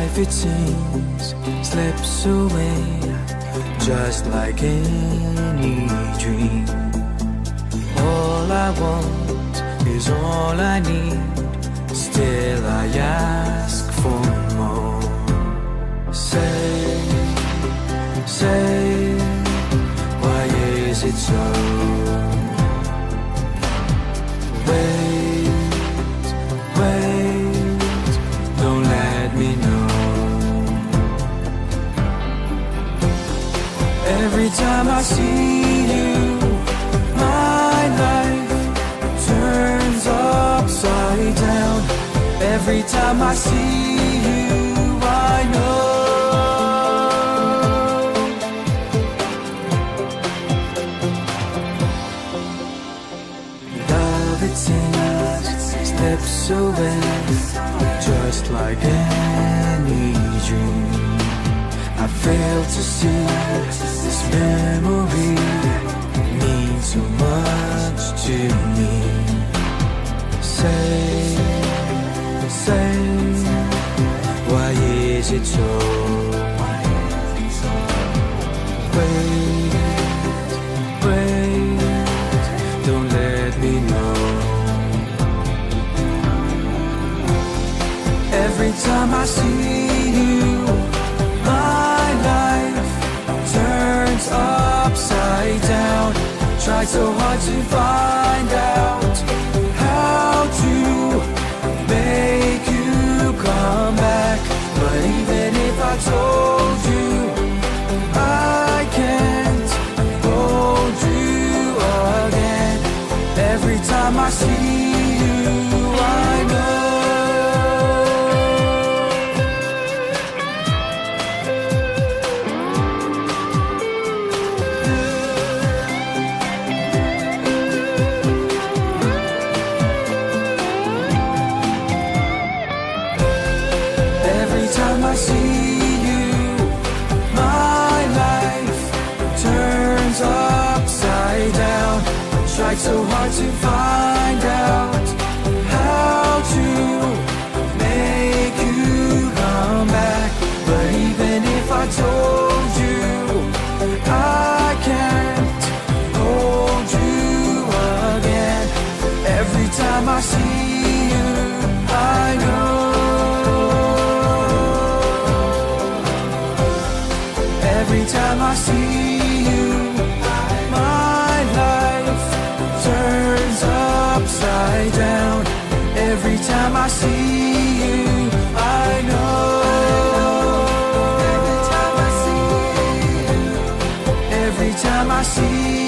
Life, it seems, slips away just like any dream. All I want is all I need. Still I ask for more. Say, why is it so? Wait, don't let me know. Every time I see you, my life turns upside down. Every time I see you, I know love, it seems, slips away just like any dream. I fail to see this memory means so much to me. Say, why is it so? Wait, don't let me know. Every time I see you, my life turns upside down. Try so hard to find out how to make you come back. But even if I told you, I can't hold you again. Every time I see you, I know I see you, my life turns upside down. I tried so hard to find out how to make you come back. But even if I told you, I can't hold you again. Every time I see you, I know every time I see you, my life turns upside down. Every time I see you, I know. Every time I see you, every time I see you.